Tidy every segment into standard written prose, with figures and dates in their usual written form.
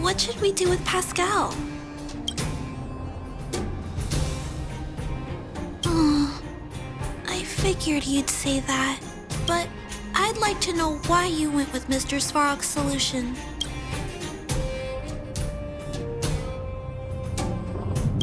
what should we do with Pascal? Oh, I figured you'd say that, but I'd like to know why you went with Mr. Svarog's solution.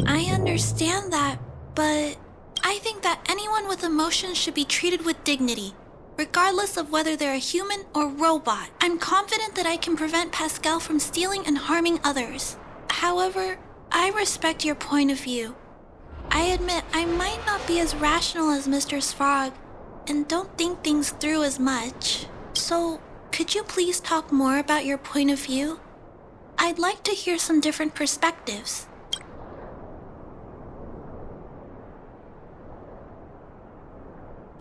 I understand that, but I think that anyone with emotions should be treated with dignity, regardless of whether they're a human or robot. I'm confident that I can prevent Pascal from stealing and harming others. However, I respect your point of view. I admit I might not be as rational as Mr. Svarog and don't think things through as much. So, could you please talk more about your point of view? I'd like to hear some different perspectives.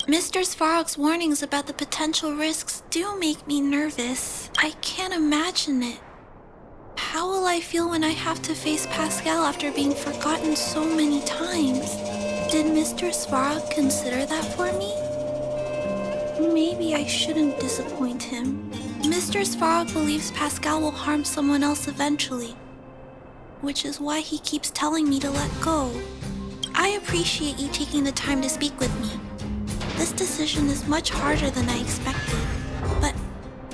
Mr. Svarog's warnings about the potential risks do make me nervous. I can't imagine it. How will I feel when I have to face Pascal after being forgotten so many times? Did Mr. Svarog consider that for me? Maybe I shouldn't disappoint him. Mr. Svarog believes Pascal will harm someone else eventually, which is why he keeps telling me to let go. I appreciate you taking the time to speak with me. This decision is much harder than I expected, but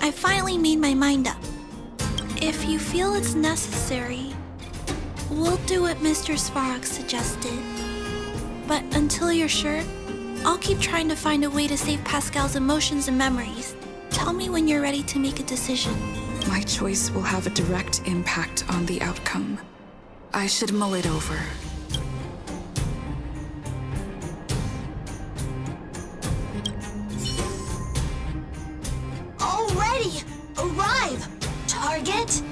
I finally made my mind up. If you feel it's necessary, we'll do what Mr. Svarog suggested. But until you're sure, I'll keep trying to find a way to save Pascal's emotions and memories. Tell me when you're ready to make a decision. My choice will have a direct impact on the outcome. I should mull it over. Arrive! Target!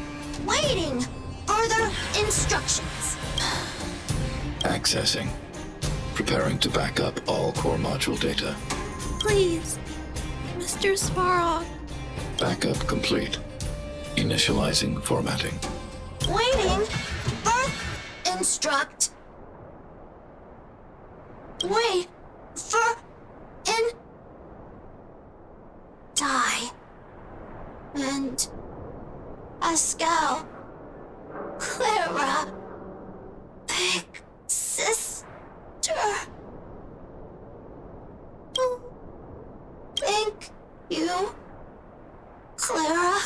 Waiting! Further instructions. Accessing. Preparing to back up all core module data. Please, Mr. Svarog. Backup complete. Initializing formatting. Waiting! For instruct. Wait for die. And Pascal, Clara, big sister. Thank you, Clara,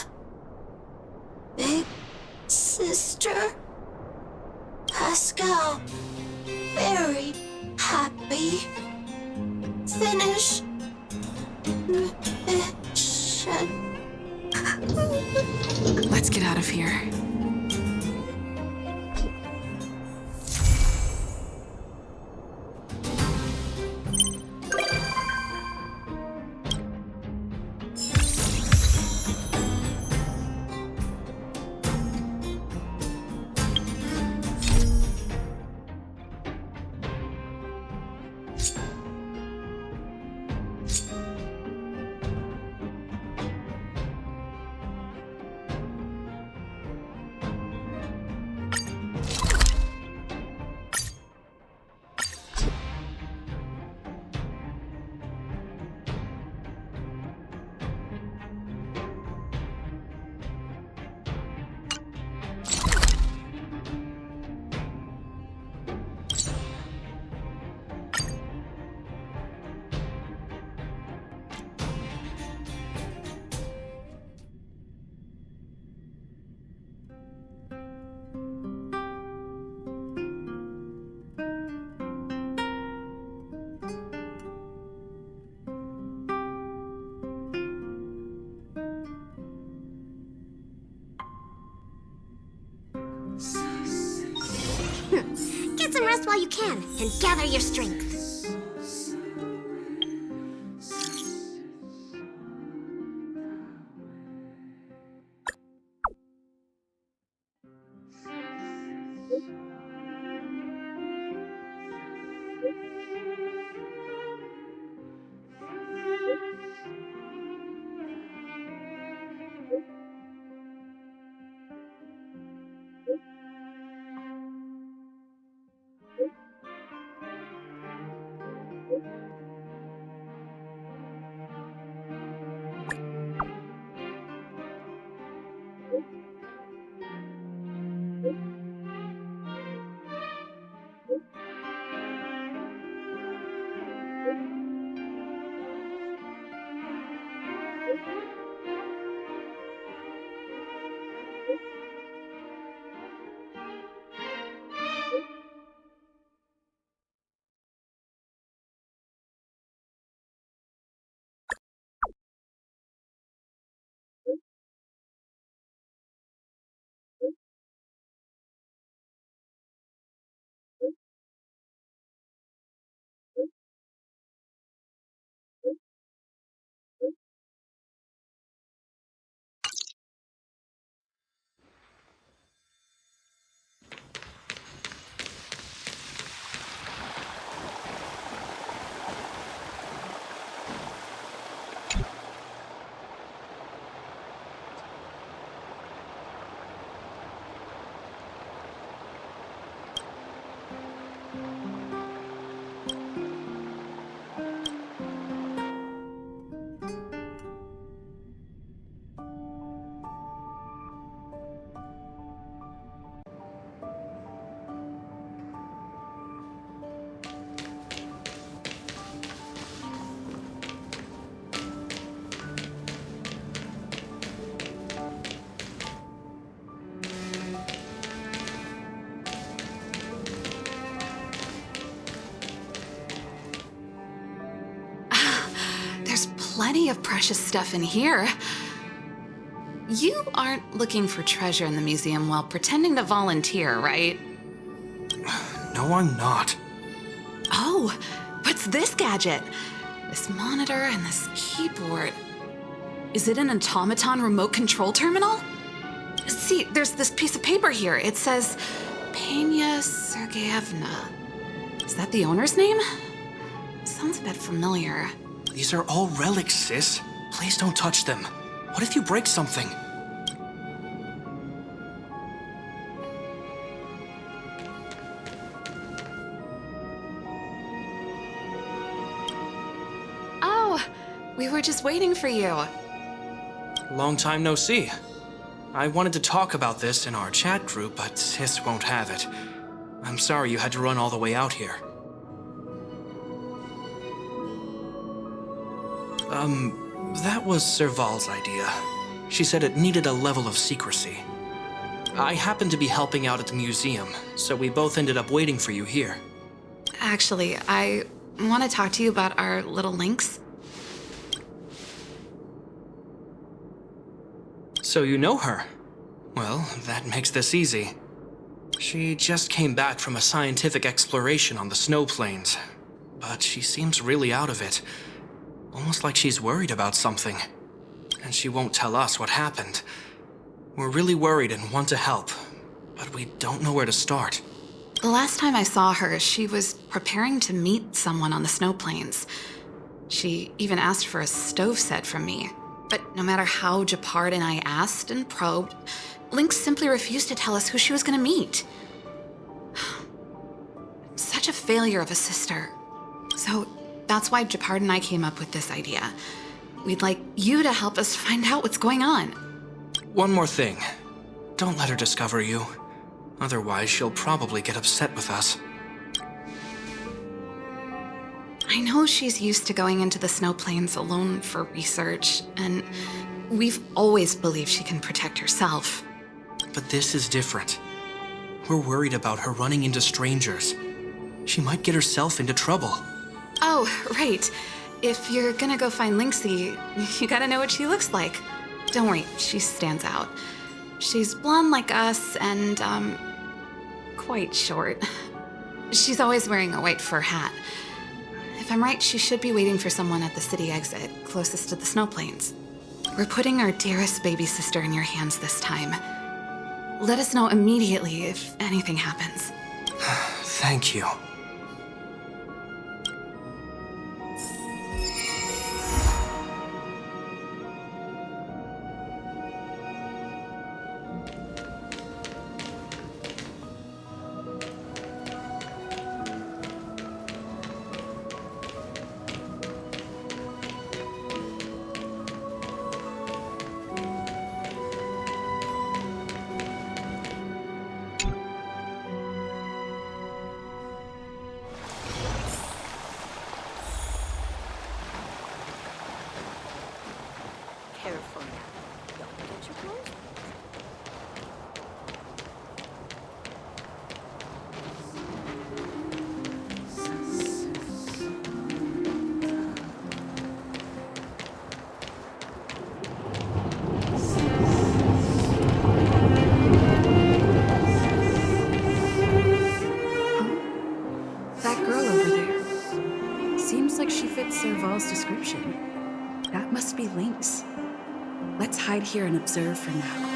big sister. Pascal, very happy. Finish mission. Let's get out of here. Get some rest while you can, and gather your strength. There's plenty of precious stuff in here. You aren't looking for treasure in the museum while pretending to volunteer, right? No, I'm not. Oh, what's this gadget? This monitor and this keyboard. Is it an automaton remote control terminal? See, there's this piece of paper here. It says Pena Sergeyevna. Is that the owner's name? Sounds a bit familiar. These are all relics, sis. Please don't touch them. What if you break something? Oh, we were just waiting for you. Long time no see. I wanted to talk about this in our chat group, but sis won't have it. I'm sorry you had to run all the way out here. That was Serval's idea. She said it needed a level of secrecy. I happened to be helping out at the museum, so we both ended up waiting for you here. Actually, I want to talk to you about our little lynx. So you know her? Well, that makes this easy. She just came back from a scientific exploration on the snow plains, but she seems really out of it. Almost like she's worried about something. And she won't tell us what happened. We're really worried and want to help, but we don't know where to start. The last time I saw her, she was preparing to meet someone on the snow plains. She even asked for a stove set from me. But no matter how Japard and I asked and probed, Lynx simply refused to tell us who she was going to meet. Such a failure of a sister. So that's why Japard and I came up with this idea. We'd like you to help us find out what's going on. One more thing. Don't let her discover you. Otherwise, she'll probably get upset with us. I know she's used to going into the snow plains alone for research, and we've always believed she can protect herself. But this is different. We're worried about her running into strangers. She might get herself into trouble. Oh, right. If you're gonna go find Lynxie, you gotta know what she looks like. Don't worry, she stands out. She's blonde like us and, quite short. She's always wearing a white fur hat. If I'm right, she should be waiting for someone at the city exit, closest to the snow plains. We're putting our dearest baby sister in your hands this time. Let us know immediately if anything happens. Thank you. Careful now. Don't get your clothes. That girl over there. Seems like she fits Serval's description. That must be Lynx. Let's hide here and observe for now.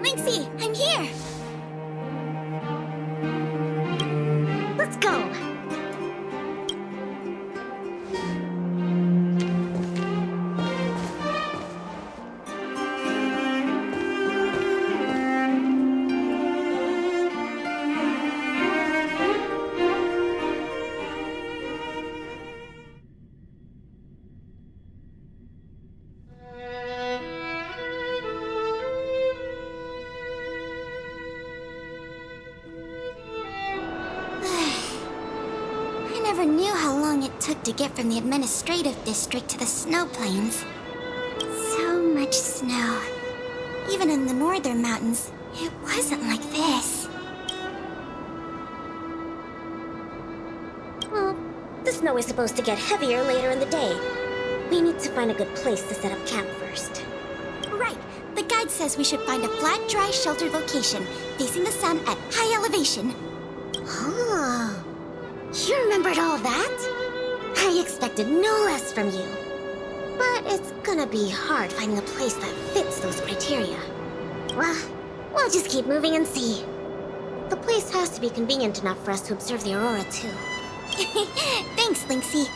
Lynxie, I'm here! Let's go! never knew how long it took to get from the administrative district to the snow plains. So much snow. Even in the northern mountains, it wasn't like this. Well, the snow is supposed to get heavier later in the day. We need to find a good place to set up camp first. Right. The guide says we should find a flat, dry, sheltered location, facing the sun at high elevation. Oh, you remembered all that? I expected no less from you. But it's gonna be hard finding a place that fits those criteria. Well, we'll just keep moving and see. The place has to be convenient enough for us to observe the aurora, too. Thanks, Lynxie.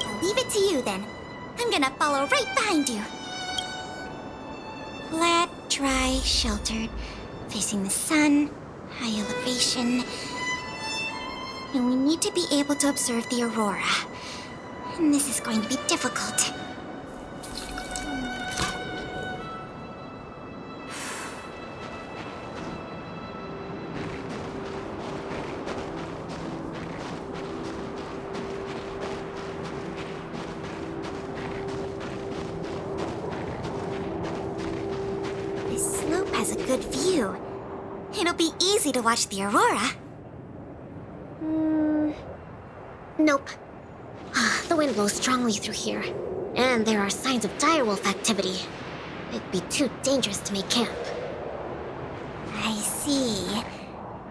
I'll leave it to you, then. I'm gonna follow right behind you. Flat, dry, sheltered, facing the sun, high elevation. And we need to be able to observe the aurora. And this is going to be difficult. This slope has a good view. It'll be easy to watch the aurora. Nope. The wind blows strongly through here, and there are signs of direwolf activity. It'd be too dangerous to make camp. I see.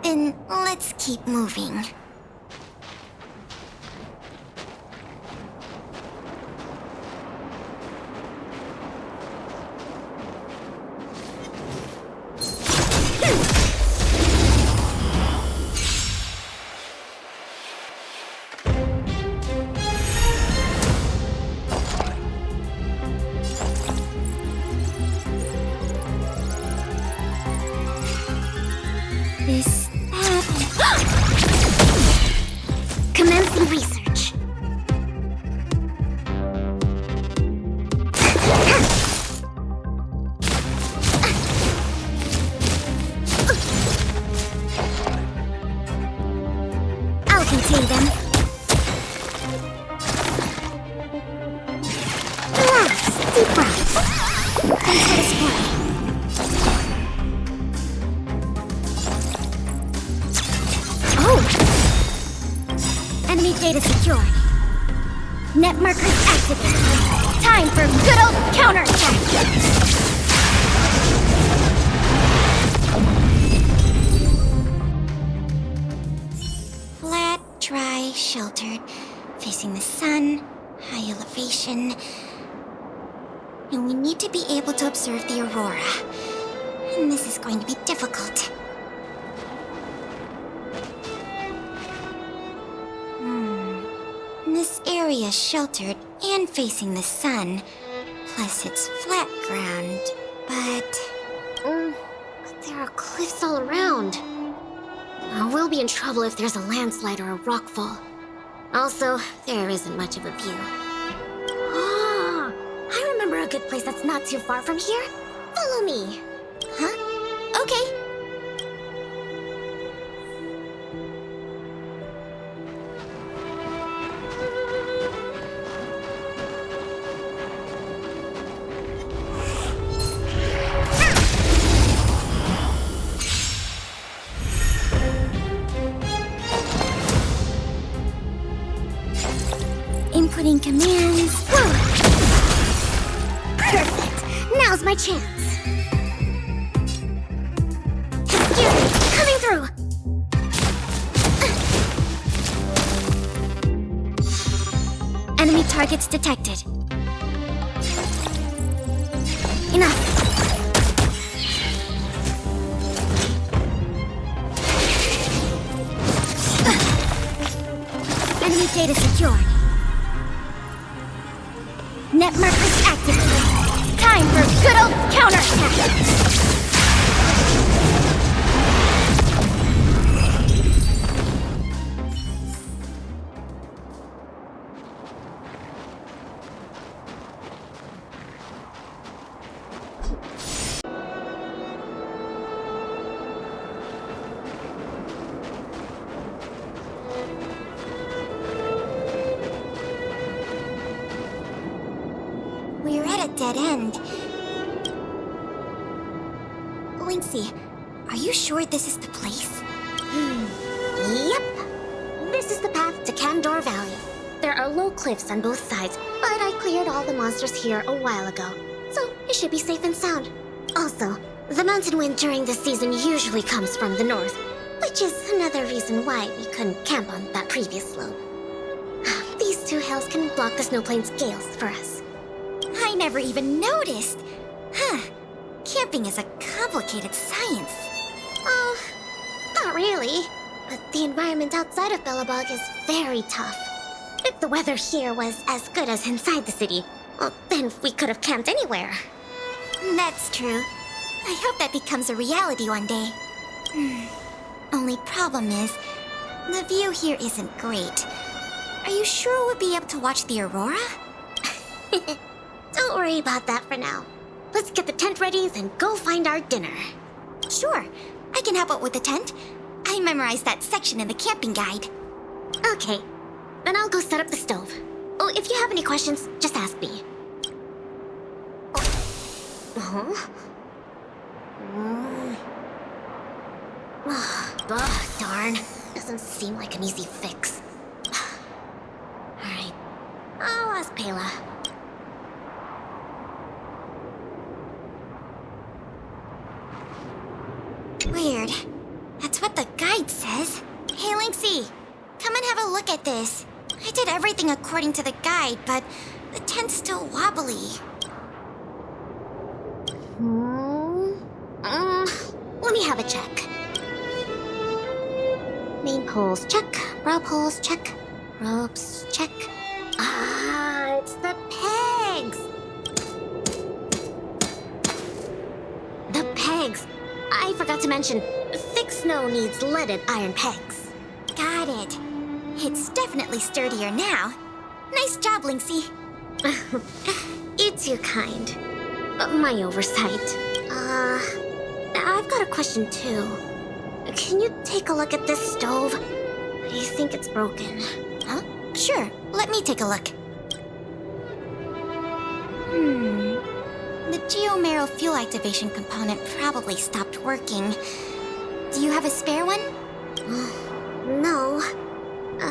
Then let's keep moving. Commencing research. I'll contain them. Relax, deep breaths. Let's head exploring. Enemy data secured. Net markers activated. Time for good old counterattack. Flat, dry, sheltered, facing the sun, high elevation. And we need to be able to observe the aurora. And this is going to be difficult. This area is sheltered and facing the sun. Plus it's flat ground, but there are cliffs all around. We'll be in trouble if there's a landslide or a rockfall. Also, there isn't much of a view. Ah, I remember a good place that's not too far from here. Follow me. Huh? Okay. Inputting commands. Whoa. Perfect. Now's my chance. Excuse me. Coming through. Enemy targets detected. Enough. Enemy data secured. Net markers activated. Time for good old counterattack. dead end. Linksy, are you sure this is the place? Yep. This is the path to Candor Valley. There are low cliffs on both sides, but I cleared all the monsters here a while ago, so it should be safe and sound. Also, the mountain wind during this season usually comes from the north, which is another reason why we couldn't camp on that previous slope. These two hills can block the snowplains' gales for us. I never even noticed. Camping is a complicated science. Oh, not really. But the environment outside of Bellabog is very tough. If the weather here was as good as inside the city, well, then we could have camped anywhere. That's true. I hope that becomes a reality one day. Only problem is, the view here isn't great. Are you sure we'll be able to watch the aurora? Don't worry about that for now. Let's get the tent ready, then go find our dinner. Sure, I can help out with the tent. I memorized that section in the camping guide. Okay, then I'll go set up the stove. Oh, if you have any questions, just ask me. Darn. Doesn't seem like an easy fix. Alright, I'll ask Pela. Weird. That's what the guide says. Hey, Linksy, come and have a look at this. I did everything according to the guide, but the tent's still wobbly. Let me have a check. Main poles, check. Brow poles, check. Ropes, check. Ah, it's the pegs! The pegs! I forgot to mention, thick snow needs leaded iron pegs. Got it. It's definitely sturdier now. Nice job, Linksy. It's your kind. My oversight. I've got a question too. Can you take a look at this stove? I think it's broken. Huh? Sure, let me take a look. The Geomero fuel activation component probably stopped working. Do you have a spare one? No.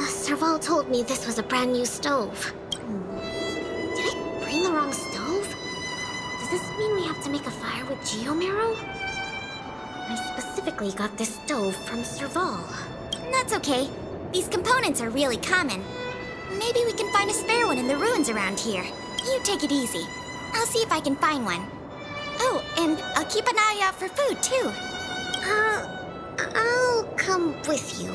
Serval told me this was a brand new stove. Did I bring the wrong stove? Does this mean we have to make a fire with Geomero? I specifically got this stove from Serval. That's okay. These components are really common. Maybe we can find a spare one in the ruins around here. You take it easy. I'll see if I can find one. Oh, and I'll keep an eye out for food, too. I'll come with you.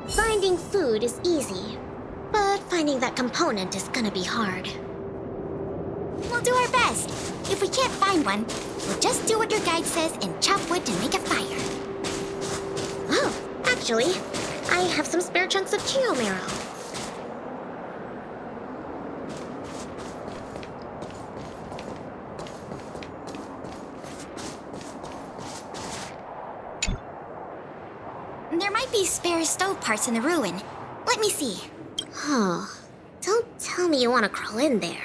Finding food is easy, but finding that component is gonna be hard. We'll do our best. If we can't find one, we'll just do what your guide says and chop wood to make a fire. Oh, actually, I have some spare chunks of Geomero. There might be spare stove parts in the ruin. Let me see. Oh, don't tell me you want to crawl in there.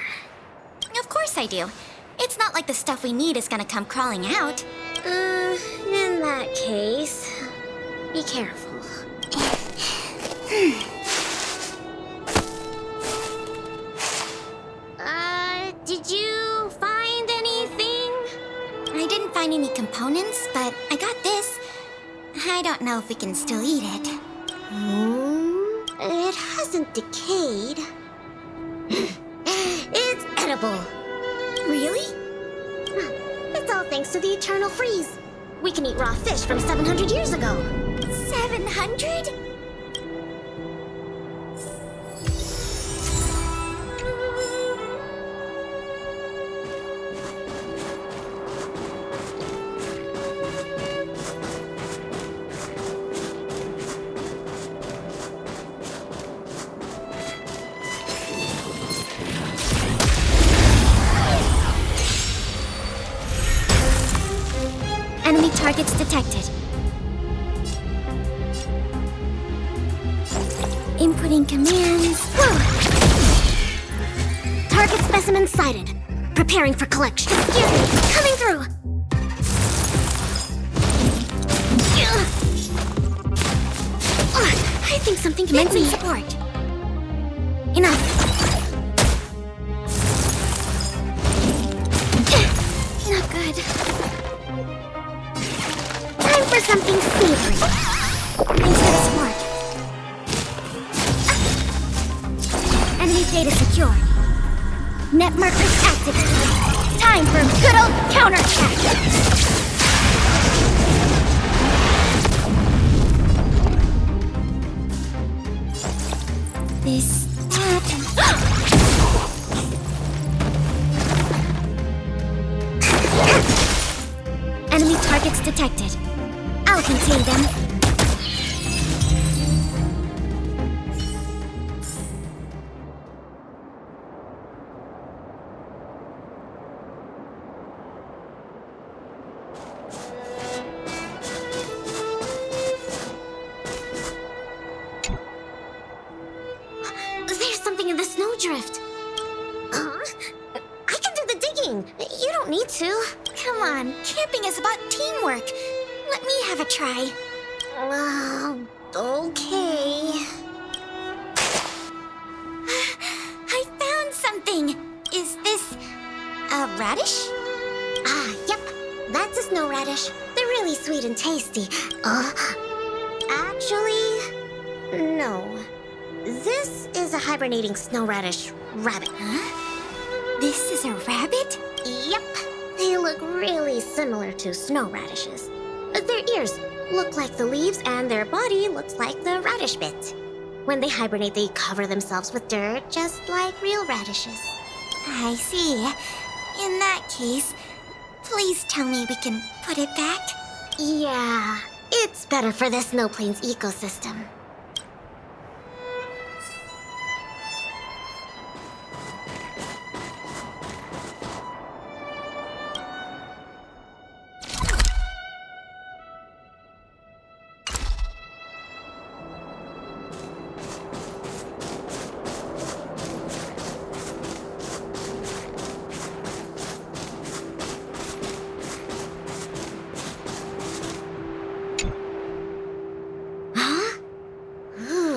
Of course I do. It's not like the stuff we need is gonna come crawling out. In that case, be careful. Did you find anything? I didn't find any components, but I got this. I don't know if we can still eat it. It hasn't decayed. It's edible. Really? It's all thanks to the eternal freeze. We can eat raw fish from 700 years ago. 700? Enemy targets detected. Inputting commands. Whoa. Target specimen sighted. Preparing for collection. Excuse me, coming through. I think something commencing support. Enough. Not good. Time for something savory. Thanks for the support. Enemy data secure. Net markers activated. Time for a good old counterattack. This, that, and... Enemy targets detected. I'll contain them. There's something in the snowdrift. I can do the digging. You don't need to. Come on, camping is about teamwork. Let me have a try. Okay. I found something. Is this a radish? Yep. That's a snow radish. They're really sweet and tasty. Actually, no. This is a hibernating snow radish rabbit. Huh? This is a rabbit? Yep. They look really similar to snow radishes. But their ears look like the leaves and their body looks like the radish bit. When they hibernate, they cover themselves with dirt, just like real radishes. I see. In that case, please tell me we can put it back? Yeah, it's better for the Snow Plains ecosystem.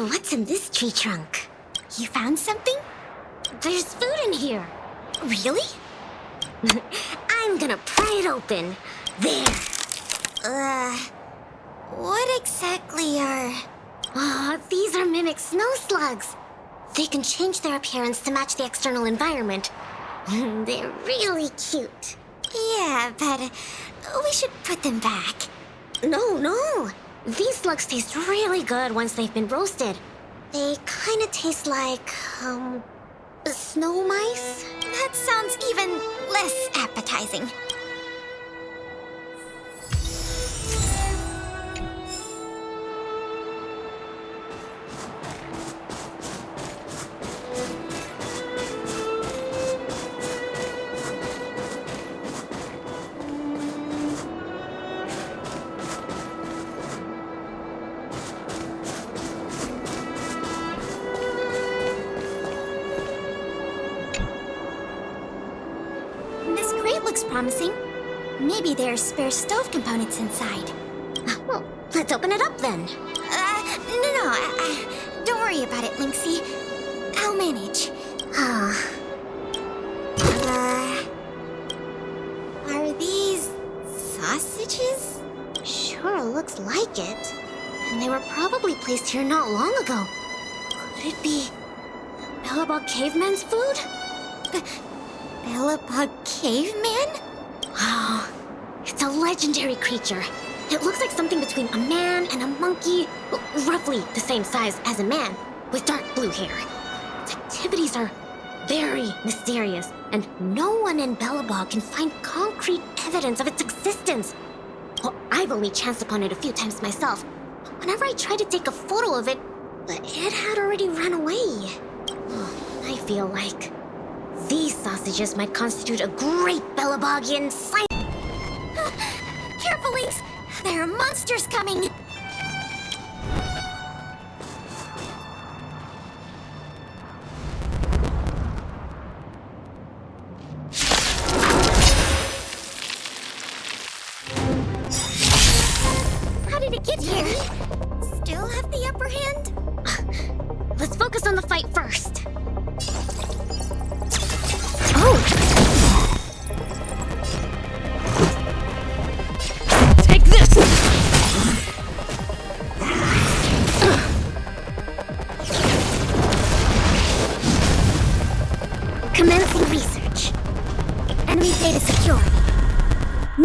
What's in this tree trunk? You found something? There's food in here. Really? I'm gonna pry it open. There. What exactly are... Oh, these are mimic snow slugs. They can change their appearance to match the external environment. They're really cute. Yeah, but we should put them back. No. These slugs taste really good once they've been roasted. They kind of taste like, snow mice? That sounds even less appetizing. Looks promising. Maybe there's spare stove components inside. Well, let's open it up then. No. Don't worry about it, Lynxie. I'll manage. Are these sausages? Sure looks like it. And they were probably placed here not long ago. Could it be the Bellabog caveman's food? Bellabog caveman? Oh, it's a legendary creature. It looks like something between a man and a monkey, roughly the same size as a man, with dark blue hair. Its activities are very mysterious, and no one in Bellabog can find concrete evidence of its existence. Well, I've only chanced upon it a few times myself. Whenever I tried to take a photo of it, it had already run away. I feel like these sausages might constitute a great Bellabogian sight. Careful, Lynx! There are monsters coming!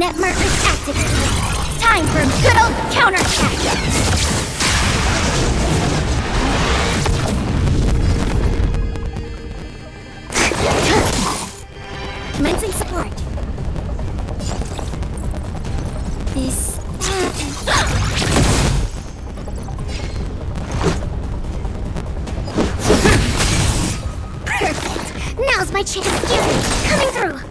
Net markers activated. Time for a good old counterattack. Commencing support. This. Perfect. Now's my chance. Excuse me. Coming through.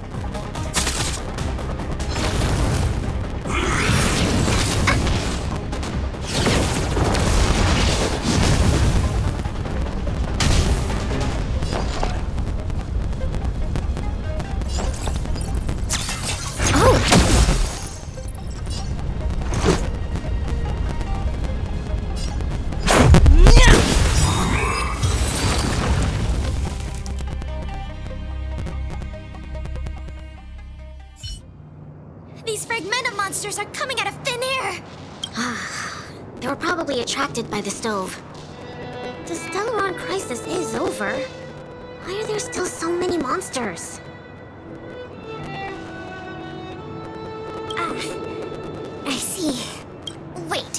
These fragmentum monsters are coming out of thin air! They were probably attracted by the stove. The Stellaron crisis is over. Why are there still so many monsters? I see. Wait,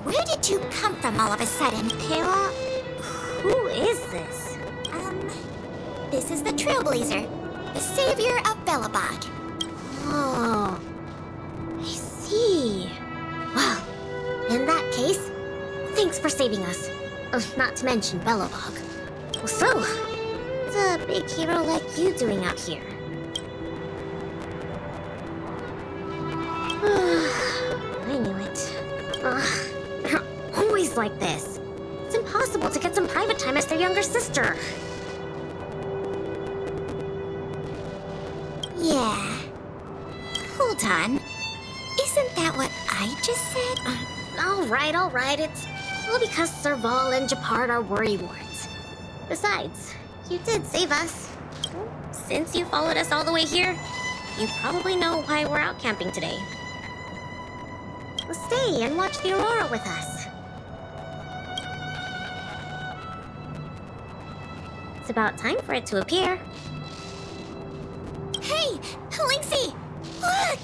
where did you come from all of a sudden? Kayla? Who is this? This is the Trailblazer, the savior of Belobog. Oh, I see. Well, in that case, thanks for saving us. Not to mention Belobog. So, what's a big hero like you doing out here? I knew it. They're always like this. It's impossible to get some private time as their younger sister. Yeah. Hold on. Isn't that what I just said? All right. It's all because Serval and Japard are worrywarts. Besides, you did save us. Since you followed us all the way here, you probably know why we're out camping today. Stay and watch the aurora with us. It's about time for it to appear. Hey, Lynxie! Look!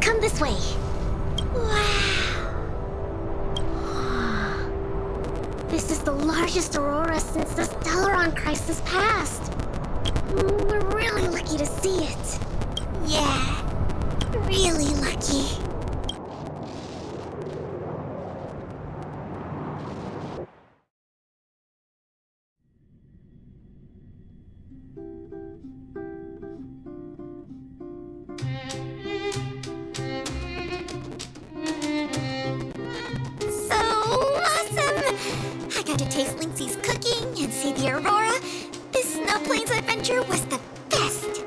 Come this way. Wow. This is the largest aurora since the Stellaron crisis passed. We're really lucky to see it. Yeah, really lucky. Taste Lynxie's cooking and see the aurora. This Snow Plains adventure was the best.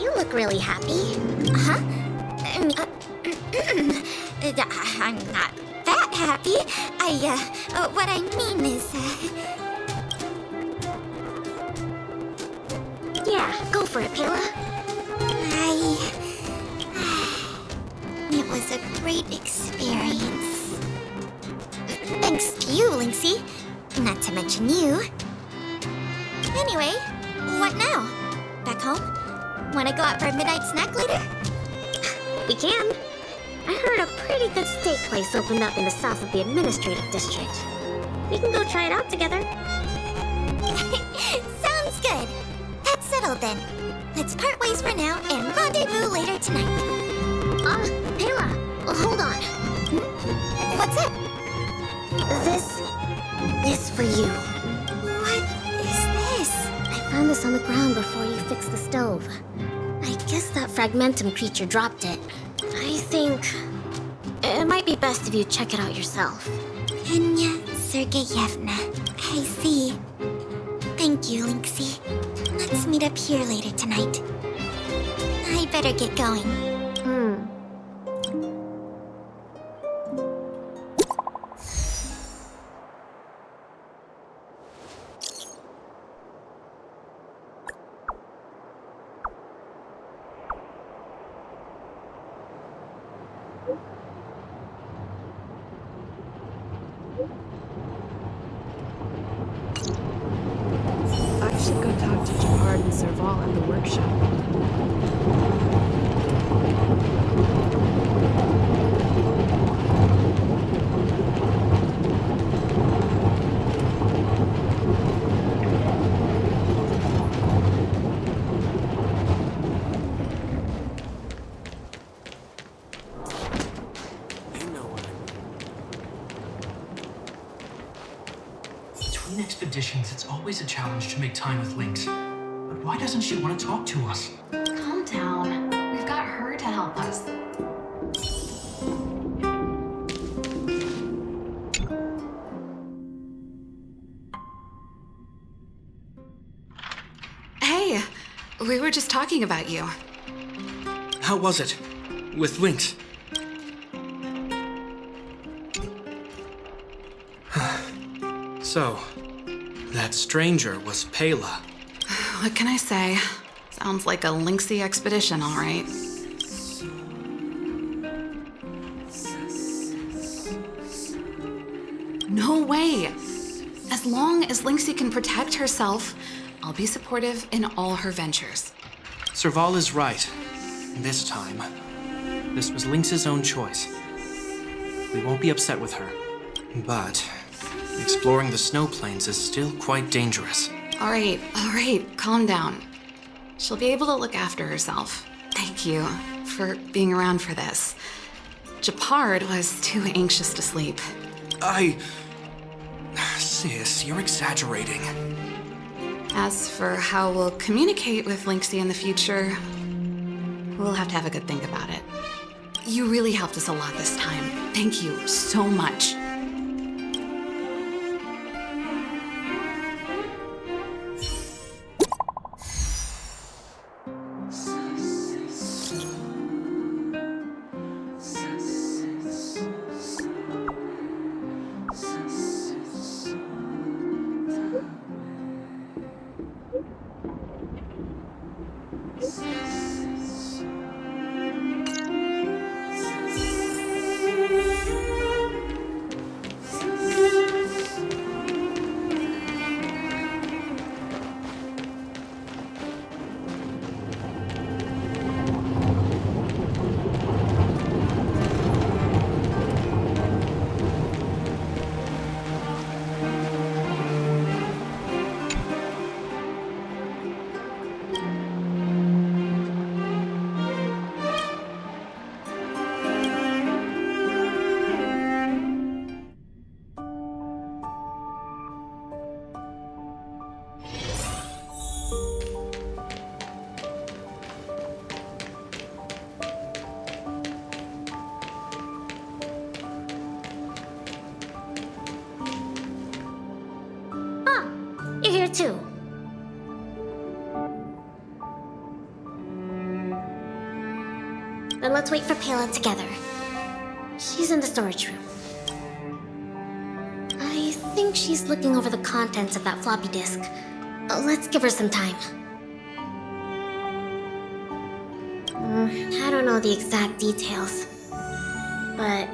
You look really happy. Huh? I'm not that happy. What I mean is, Yeah, go for it, Pela. It was a great experience. Thanks to you, Lynxie. Not to mention you. Anyway, what now? Back home? Wanna go out for a midnight snack later? We can. I heard a pretty good steak place opened up in the south of the administrative district. We can go try it out together. Sounds good. That's settled then. Let's part ways for now and rendezvous later tonight. Pela, hold on. What's it? This is for you. What is this? I found this on the ground before you fixed the stove. I guess that fragmentum creature dropped it. I think it might be best if you check it out yourself. Kenya Sergeyevna. I see. Thank you, Lynxie. Let's meet up here later tonight. I better get going. I should go talk to Japard and Serval Serval at the workshop. Between expeditions, it's always a challenge to make time with Lynx. But why doesn't she want to talk to us? Calm down. We've got her to help us. Hey, we were just talking about you. How was it? With Lynx? So, that stranger was Pela. What can I say? Sounds like a lynxy expedition, all right. No way! As long as Lynxie can protect herself, I'll be supportive in all her ventures. Serval is right. This time, this was Lynx's own choice. We won't be upset with her. But exploring the snow plains is still quite dangerous. All right, calm down. She'll be able to look after herself. Thank you for being around for this. Japard was too anxious to sleep. Sis, you're exaggerating. As for how we'll communicate with Lynxie in the future, we'll have to have a good think about it. You really helped us a lot this time. Thank you so much. You're here too. Then let's wait for Pela together. She's in the storage room. I think she's looking over the contents of that floppy disk. Let's give her some time. I don't know the exact details, but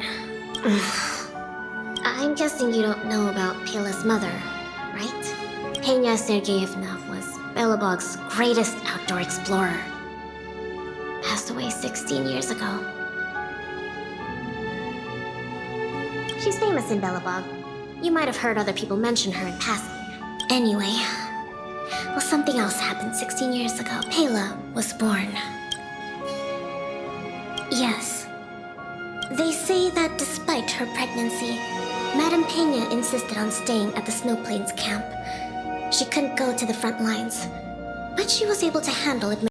I'm guessing you don't know about Pela's mother, right? Pena Sergeyevna was Belobog's greatest outdoor explorer. Passed away 16 years ago. She's famous in Belobog. You might have heard other people mention her in passing. Anyway, well, something else happened 16 years ago. Pela was born. Yes. They say that despite her pregnancy, Madame Pena insisted on staying at the Snow Plains camp. She couldn't go to the front lines, but she was able to handle